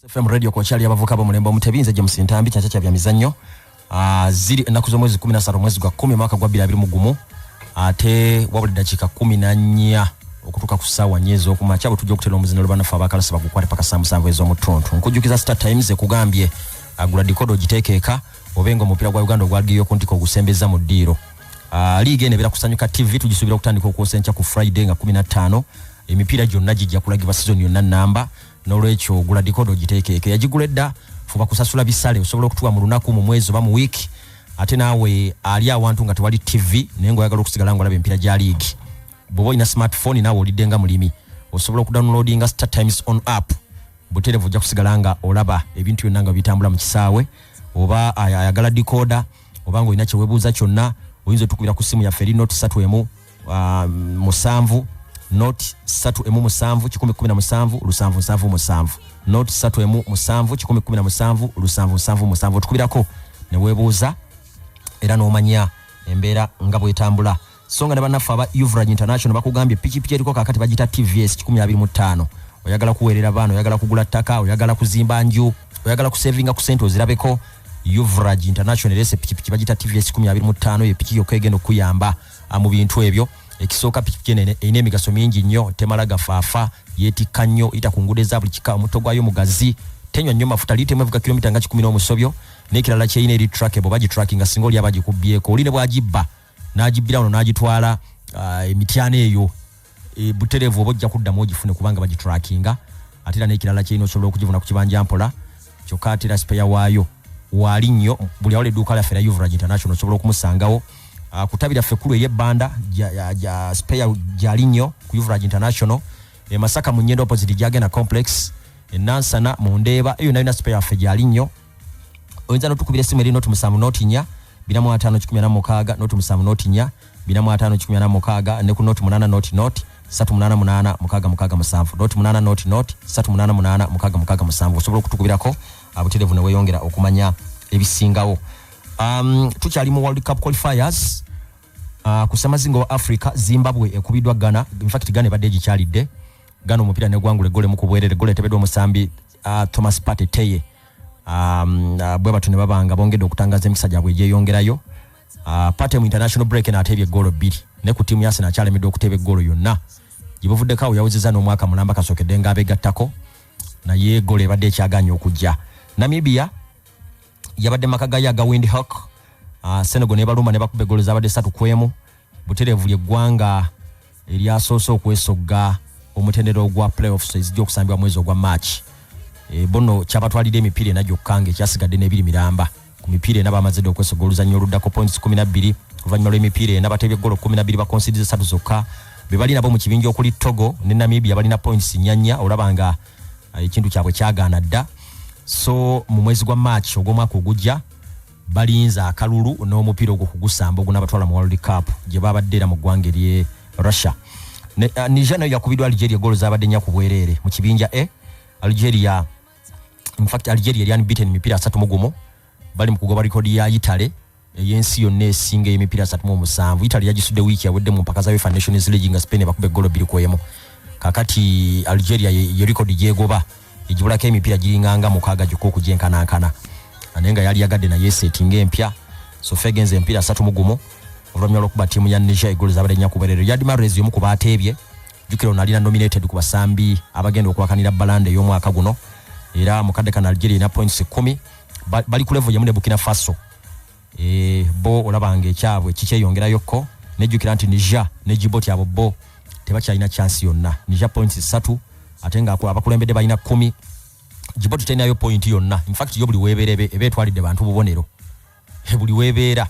FM radio kwa chali abavuka ba mulembo mutebinze James Ntambi chacha bya mizanyo ziri enaku zo mwezi 17 mwezi gwa 10 mwaka gwa 2020 ate wabuli dakika 14 okutuka kusawa nyezo okumacha butujja okutera omuzino lubana faba kala saba kukwata paka saa 7 ezo mutonto nkujukiza Star Times ekugambye agula dikodo giteekeka obengo mupira gwa Uganda gwaliyo kuntiko gusembeza mu ddiro league ene bira kusanyuka TV tujisubira okutandika okusencha ku Friday nga 15 emipira gyonna gijja kulagibwa season yonna namba n'olwekyo gula dikodo giteekeke yagiguledda fuba kusasula bisale osobola okutuwa mu lunaku mu mwezi oba mu week ate naawe ali awantu nga tewali TV nengo oyagala okusigala ngolaba empira gya league bobo ina smartphone naawe oliddenga mulimi osobola okudownloadinga Star Times on app buterevu ojja kusigala nga olaba ebintu byonna nga bitambula mu kisaawe oba ayagala dikoda oba nga olina kyeweebuuza kyonna oyinza otukubira ku simu yaffe eri note 3 musanvu note 3 117 17 note 3 117 17 tukubirako ne weebuuza era n'omanya embeera nga bwetambula songa ne bannaffe aba Uvrage International bakugambye pikipiki eriko kakati bagita TVS 125 oyagala kuweerera baana oyagala kugula ttaka oyagala kuzimba nju oyagala kusavinga ku sente ozirabeko Uvrage International ese pikipiki bagita TVS 125 ye pikipiki okegenda okuyamba mu bintu ebyo ekisoka pikipiki ene emigaso mingi nnyo temalaga faafa yetika nnyo itakungudeza buli kika omuto gwayo mugazi tenywa nnyo mafuta litemu evuga kilomita nga 10 n'omusobyo n'ekirala kyeyina eri trackable bagi tracking singoli abagikubyeko oline bwagibba n'agibira ono n'agitwala emityana eyo buterevu obojja kuddamu ogifune kubanga bagi trackinga atera n'ekirala kyeyina osobola okugivuna ku kibanja mpola kyokka atera spare waayo wali nnyo buli awole edduuka lyaffe era Uvrage International osobola okumusangawo kutabira fekulu ey'ebbanda ja spare gyali nnyo ku Uvrage International Masaka mu Nyendo opposite Jagena complex Nansana mu Ndeeba eyo nayo na spare yaffe gyali nnyo oyinza n'otukubira essimu eri noti 7 noti 4 2516 noti 7 noti 4 2516 ne ku noti 8 noti 388 667 noti 8 noti 388 667 osobola okutukubirako abuterevu ne weyongera okumanya ebisingawo tukyali mu World Cup qualifiers kusamazingo wa Africa Zimbabwe ekubidwa Ghana in fact Ghana badde gikyalidde Ghana omupira ne gwangule gole mu kubwerere gole tebedwa musambi Thomas Partey Teye bwe batu ne babanga bongedde okutangaza emikisa gyabwe gyeyongerayo Partey mu international break na atebye golo 2 ne ku timu yase na chalemedde okutebe golo yonna gibuvudde kawo yawuziza n'omwaka mulamba kasokedde ngabegattako naye golo ebadde ekyaganya okujja Namibia yabadde makagaya ga Windhoek Senegal ne baluma ne bakube golo zabadde 3-1 buterevu ly'eggwanga eryasoose okwesogga omutendero ogwa playoffs ezijja okusambibwa mwezi ogwa March bono kyabatwalidde emipira ena gyokkange kyasigadde n'ebiri miramba ku mipira ena bamazidde okwesogga oluzannyiro oluddako points 12 oluvannyuma lw'emipiira ena batebye golo 12 bakonsidize 3 zokka be balina bo mu kibinja okuli Togo ne Namibia balina points 4 olabanga ekintu kyabwe kyagaana dda so mu mwezi gwa March ogw'omwaka ogujja balinza akalulu n'omupiira ogwo kugusamba ogunabatwala mu World Cup gye babadde era mu ggwanga ery'e Russia Niger nayo yakubidwa Algeria golo zabadde nnya ku bwereere mu kibinja Algeria in fact Algeria yali unbeaten mipira 3-1 bali mu kugoba record ya Italy yensi yonna esinga emipira 37 Italy yagisudde wiiki yawedde mu mpaka za UEFA Nations League nga Spain bakube golo 2-1 kakati Algeria ye record gyegoba ejibulako emipira giringanga mukaaga gyokko okujenkanankana anenga yali yagadde na yesetting empya so fegenze empira 3-1 olwamya okuba timu ya Niger golo zabadde nnya ku bwereere Yadi Mahrez yomu ku baatebye jukiro nalina nominated ku basambi abagenda okwakanira balande y'omwaka guno era mukadde kana Algeria na points 10 bali ku level ya mune Burkina Faso bo olabanga ekyabwe kikyeyongerayokko nejjukira nti Niger ne Djibouti abo bo tebakyalina chance yonna Niger points 3 ate nga abakulembedde balina 10 Djibouti tenayo point yonna in fact yo buli weeberebe ebetwalidde bantu bubonero buli weebeera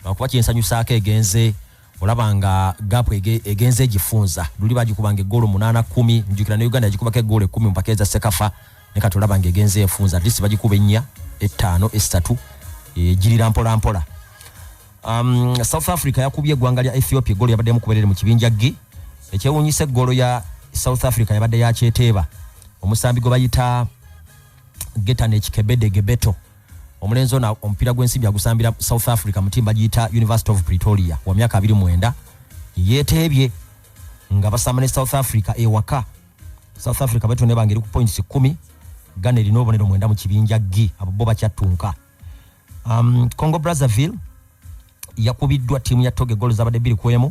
bakuba kyensanyusaako egenze olabanga gap egenze egifunza luli bagikubanga egolo 8-10 njukira ne Uganda yagikubako egolo 10 mpaka eza Sekafa ne kati olabanga egenze efunza at least bagikuba 4 5 3 girira mpola mpola South Africa yakubye eggwanga lya Ethiopia golo yabadde mu kuberere mu kibinja G ekyewunyisa golo ya South Africa yabadde yakyeteeba omusambi gwe bayita Getanech Kebede Gebeto omulenzo na omupira gw'ensimbi agusambira South Africa mutimba giyita University of Pretoria wa myaka 29 yeteebye nga basamba ne South Africa ewaka South Africa beto ne bangeri ku points 10 Ghana erina obubonero 9 mu kibinja G abo bo bakyatunka. Congo Brazzaville yakubiddwa timu ya Togo goals zabadde 2-1.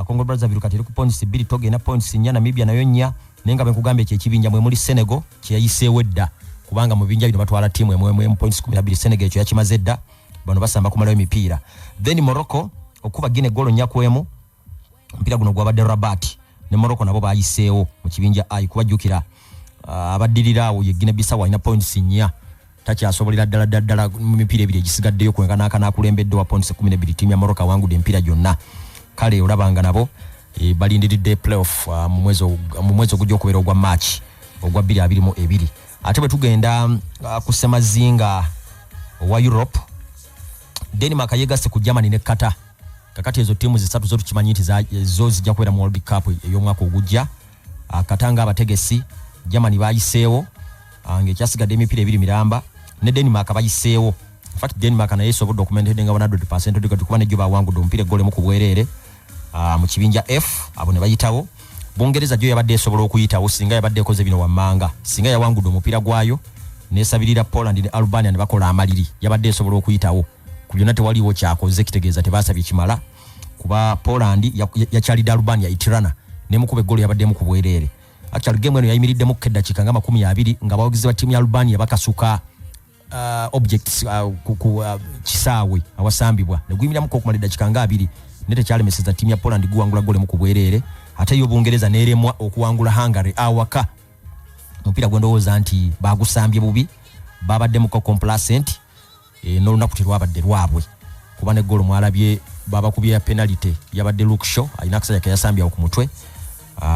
Congo Brazzaville kati eri ku points 2, Togo ena points 4, Namibia nayo 4. Nenga benkugambye ekibinja mwe muri Senegal kyayiseewo edda kubanga mu binja bino batwala timu emwe points 12 Senegal ekyo yakimaze edda bano basamba kumalayo emipiira. Then Morocco okuba Guinea goal 4-1 mpira guno gwabadde Rabat ne Morocco nabo bayiseewo mu kibinja I kubajjukira abaddirira awo ye Guinea Bissau ina points 4 takyasobolera ddala mu mipiira ebiri egisigaddeyo kwengana akulembedde wa points 12 timu ya Morocco wangudde empira gyonna. Kale olabanga nabo balindiridde playoff mu mwezi ogujja okubeera ogwa March ogwa 2022. Ate bwe tugenda ku semazinga wa Europe, Denmark yegasse ku Germany ne Qatar. Kakati ezo timu zisatu zo tukimanyi nti zo zijja kubeera mu World Cup ey'omwaka ogujja. Katanga abategesi Germany bayiseewo ng'ekyasigadde emipiira ebiri miramba ne Denmark bayiseewo. In fact Denmark naye esobodde documented nga 100% kuba nejjo bawangudde omupiira eggole mu kubwereere mu kibinja F abo ne bayitawo. Bungereza gyo yabadde esobola okuyitawo singa yabadde ekoze bino wammanga. Singa yawangudde omupiira gwayo nesabirira Poland ne Albania ne bakola amaliri yabadde esobola okuyitawo. Ku byonna tewaliwo kyakoze kitegeeza tebasabye kimala kuba Poland yakyalidde Albania itirana ne mukube eggole yabadde mu kubwereere. Actually game eno yayimiridde mu keddakiika nga 20 nga bawagizi ba timu ya Albania bakasuka objects ku kisaawe awasambibwa ne gwimiramu ko kumala eddakiika nga 2 nete kyalemeseza timu ya Poland guwangula gole mu kubwereere. Ate yo Bungereza neremwa okuwangula Hungary awaka. Mpira gwendowooza nti bagusambye bubi babadde mu complacent n'olunaku terwabadde lwabwe kuba ne golo mwalabye babakubye ya penalty yabadde Luke Shaw alina akasajja ke yasambya ku mutwe.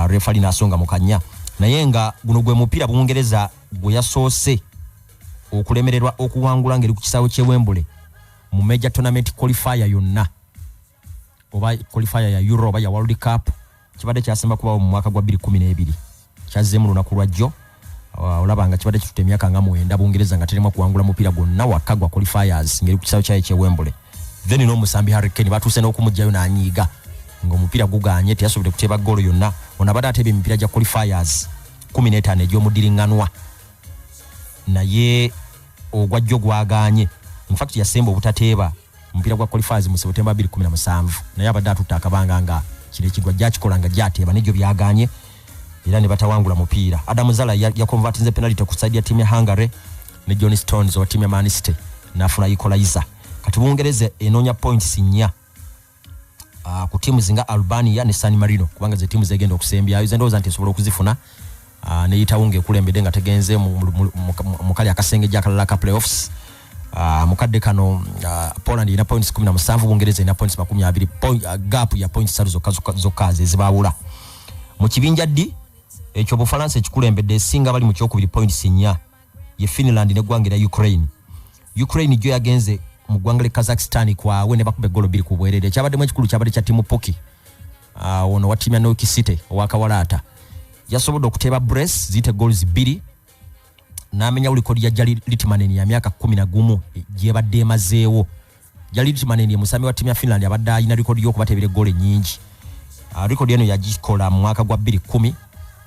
Referee nasonga mukanya naye nga guno gwe mupira Bungereza gwe yasoose okulemererwa okuwangula ngeri ku kisaawe kye Wembley mu major tournament qualifier yonna oba qualifier ya Euro oba ya World Cup kibadde kyasemba kuba mu mwaka gwa 2012 kyazze mu lunaku lwajjo. Olabanga kibadde kitutte emyaka nga 9 Bungereza nga terema kuwangula mupira gwonna wakagwa qualifiers ngeri ku kisaawe kye Wembley. Then no musambi Harry Kane batuse n'okumujjayo n'anyiiga ng'omupiira guganye teyasobodde kuteeba golo yonna. Ono abadde ateeba emipiira gya qualifiers 15 egy'omudiringanwa naye ogwajjo gwaganye. In fact yasemba obutateeba omupiira gwa qualifiers mu September 2017 naye abadde atutta akabanga nga kire kigwa gyakikola nga gyateeba n'egyo byaganye era ne batawangula mupiira. Adam Zala yakonvertinze penalty ku side ya timu ya Hungary ne John Stones wa timu ya Man City nafuna equalizer. Kati Bungereza enonya points 4 ku timu zinga Albania ne San Marino kubanga ze timu zegenda okusembya ayo zendoza nti sobola okuzifuna ne yitawunge kulembede nga tegenze mu kali akasenge jakalala ka playoffs. Mukadde kano Poland ina points 17 Bungereza ina points 20 gap ya points 3 zokka ezibawula. Mu kibinja D ekyo Bufalansa ekikulembedde singa bali mu kyokubiri points 4 ye Finland ne gwangera Ukraine. Ukraine gyo yagenze mu gwangale Kazakhstan kwa wene bakube golo 2 ku bwerere kyabadde mu ekikulu kyabadde kya timu Poki ono wa timu ya Noki City owakawalata yasobodde okuteeba Brest zite goals 2 n'amenya ulikodi ya Jali Litmanen ya myaka 11 gyebadde emazeewo. Jali Litmanen ye musami wa timu ya Finland abadde ayina rekodi y'okubateebera golo nyingi. Rekodi eno yagikola mu mwaka gwa 2010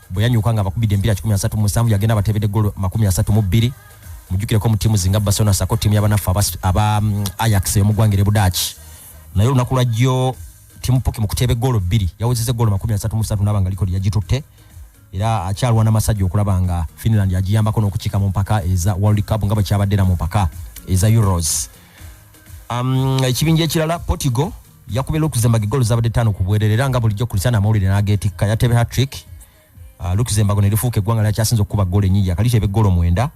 bwe yanyuka nga bakubidde empira 17 yagenda bateebedde golo 32 mujukireko mu timu zinga Barcelona sako timu y'abanafu aba Ajax yo mugwangere Budachi nayo lunaku lwajjo timu Poki mu kuteeba golo 2 yawezeze golo 33 nabanga rekodi yagitutte era akyalwa n'amasajja okulabanga Finland yagiyambako n'okukika mu mpaka eza World Cup nga bwe kyabadde mu mpaka eza Euros. Ekibinja ekirala Portugal yakubye Luxembourg golo zabadde 5 ku bwerere era nga bulijjo Cristiano Ronaldo n'ageetikka yateebe hat-trick. Luxembourg ne lifuuka eggwanga lyakyasinze okukuba golo ennyingi akaliteebe golo 9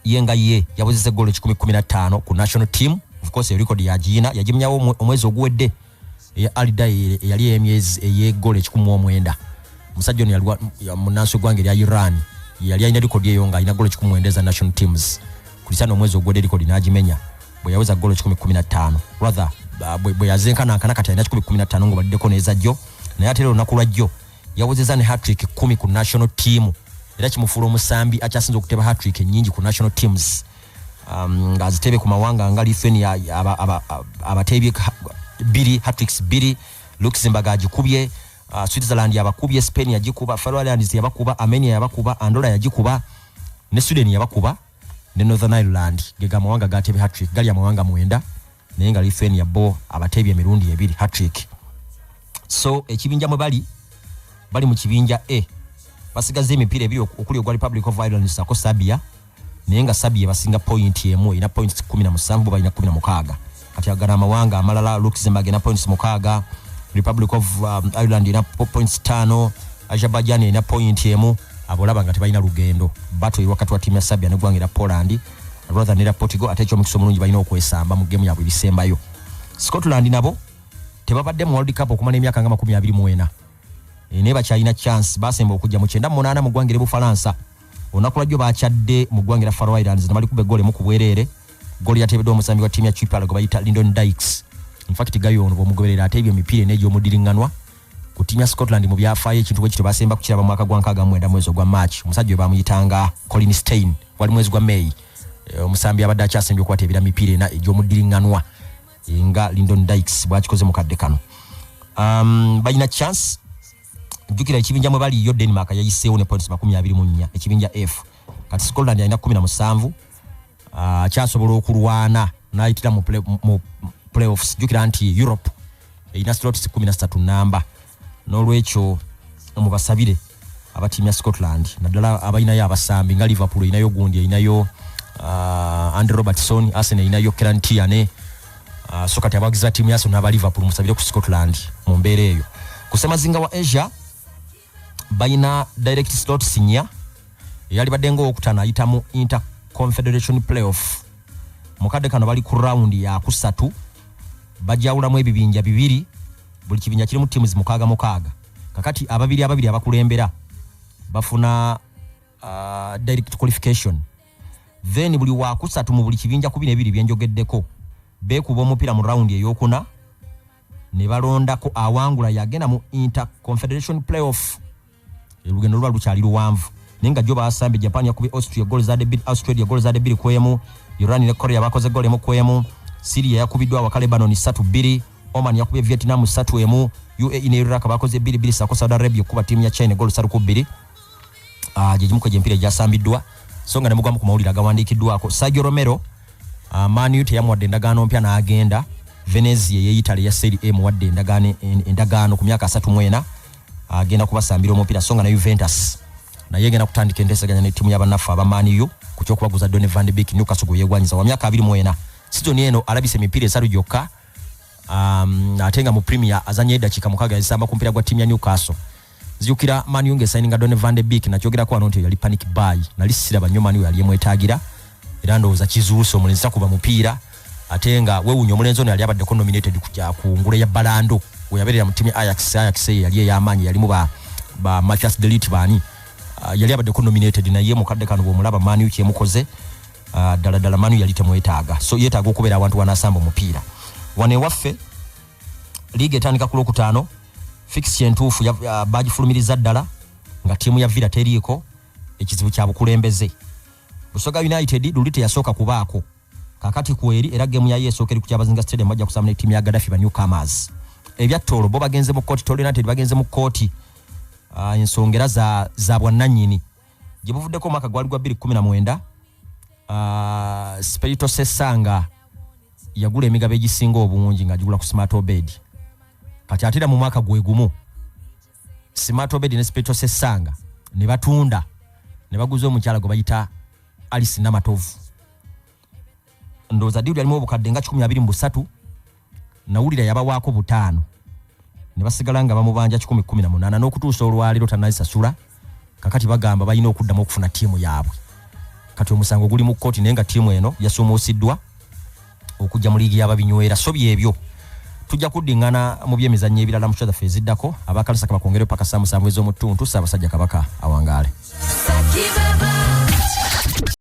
yenga ye yawezeze golo 15 ku national team. Of course record yagina yagimnyawo omwezi oguwedde ya Alida yali emyezi eye golo 19 musajja ono yalwa munansi gwange ya Iran yali alina record eyo nga alina golo 19 za national teams. Cristiano omwezi oguwedde record n'agimenya bwe yaweza golo 15 rather bwe yazenkana kati alina 15 ngo baddeko nezajjo naye ate lunaku lwajjo yawezeza ne hat-trick 10 ku national team era kimufuula omusambi akyasinze okuteeba hat-trick nyingi ku national teams. Nga aziteebe ku mawanga nga Lithuania abateebye 2 hat-tricks 2 Luxembourg agikubye Switzerland yabakubye Spain yagikuba Faroe Islands yabakuba Armenia yabakuba Andorra yagikuba ne Sweden yabakuba ne Northern Ireland gega mawanga gatebe hat-trick gali amawanga mwenda nenga Lithuania bo abatebye emirundi ebiri hat-trick. So ekibinja mwe bali mu kibinja A basigaze emipira ebiri okuli ogwa Republic of Ireland sako Serbia nenga Serbia basinga point emu ina points 17 bo balina 16 kati agana amawanga amalala Luxembourg ina points 6 Republic of Ireland ina points 5 Azerbaijan ina point emu abolaba ngati balina lugendo battle wakati wa timu ya Serbia ne gwangira Poland rather than Portugal atecho mukiso mulungi balina okwesamba mu game yabwe bisembayo. Scotland nabo tebabadde mu World Cup okumana emyaka nga 24 neba china chance basemba okujja mu 98 mu gwangire Bufaransa onakula jjo baachadde mu gwangire Faroe Islands namali kube gole mu kubwerere goli yatebedo omusambi wa timu ya Chipre go bayita Lyndon Dykes. In fact gayo ono bomugoberera atebye emipire nejo mudiringanwa ku timu ya Scotland mu byafaye ekintu bwe kito basemba kukiraba mu mwaka gwa nkaga mwenda mwezi gwa March omusajja bamuyitanga Colin Stein wali mwezi gwa May omusambi abadde akyasembye okwatebera mipire na ejo mudiringanwa nga Lyndon Dykes bwakikoze mu kadde kano. Balina chance jukira ekibinja mwe bali yo Denmark yayiseewo ne points 24 ekibinja F kati Scotland alina 17 kyasobola okulwana n'ayitira mu playoffs jukira anti Europe ina slots 13 namba n'olwekyo omubasabire abatimu ya Scotland naddala abalina yo abasambi nga Liverpool inayo gundi inayo Andy Robertson Arsenal inayo Kieran Tierney so kati abagiza timu yaso n'aba Liverpool musabire ku Scotland mu mbeera eyo. Kusema zinga wa Asia bayina direct slot sinya yali badengo okutana ayitamu Inter Confederation playoff mukadde kano bali ku round ya kusatu bajawula mu ebibinja bibiri buli kibinja kiri mu timu mukaaga kakati ababiri abakulembera bafuna direct qualification then buli wa kusatu mu buli kibinja kubine ebiri byenjogeddeko bekuba omupira mu round eyokuna ne balondako awangula yagenda mu Inter Confederation playoff elugendo lwa lukyali luwanvu nenga jo basambe Japan yakubi Australia goals za debit kwemu Iran ne Korea bakoze goal mu kwemu Syria yakubidwa wa Lebanon 3-2 Oman yakubye Vietnam 3-1 UAE ne Iraq bakoze 2-2 sako Saudi Arabia kuba timu ya China goal 3-2 jejimuko jempira jasambidwa songa ne mugwa ku mawulira gawandikiddwako Sergio Romero Man U teyamwadde endagaano mpya n'agenda Venezia ye Italy ya Serie A muwadde endagaano ku myaka 34 agenda kubasambira omupira songa na Juventus na yegenda kutandika endesaganya ne timu y'abanafu aba Man U ku kyokubaguza Donny van de Beek Newcastle yegwanyiza wa myaka 24 season eno alabise emipira esalu gyokka atenga mu Premier azanye edakika mukaga yasamba ku mpira gwa timu ya Newcastle ziyukira Man U ngesigninga Donny van de Beek na kyogera ko anonte yali panic buy nalisira banyo Man U yali yemwetagira era ndowooza kizuuso omulenzi kuba mupiira atenga wewunyo omulenzi ono yali abadde nominated kujja ku ngule ya Balando weyaberera mu timu Ajax yali yamanyi yali mu ba Matthias de Ligt bani yali abadde nominated na ye mukadde kano bomulaba Man U kyemukoze dala Man U yali temwetaaga so yetaaga okubeera abantu wanasamba omupiira wane waffe liga etandika ku Lwokutaano fixture entuufu bagifulumiriza ddala nga timu ya Villa teriiko ekizibu kya bukulembeze. Busoga United Lulite yasooka kubaako kakati kweri era game yaye esookeri ku Kyabazinga Stadium bajja kusamba ne timu ya Gaddafi ba Newcomers. Ebya Tolo bo bagenze mu kooti Tolo United bagenze mu kooti ensongera za bwannannyini gye buvuddeko mwaka gwali gwa 2019 Spirito Sesanga yagula emigabe egisinga obungi nga gigula ku Smart Obed kati atera mu mwaka gwe gumu Smart Obed ne Spirito Sesanga ne batunda ne baguza omukyala gwe bayita Alice Namatovu ndoza diuli alimu obukadde nga 123 nawulira yabawaako butaano ne basigala nga bamubanja 118 n'okutuusa olwaliro tanayisasula kakati bagamba balina okuddamu okufuna tiimu yaabwe kati omusango guli mu kooti naye nga tiimu eno yasumuusiddwa okujja mu liigi y'ababinywera so byebyo tujja kuddingana mu byemizannyo ebirala mu shozaffe eziddako abakalasa bakongereyo paka saa 7 ez'omutuntu Ssaabasajja Kabaka awangaale.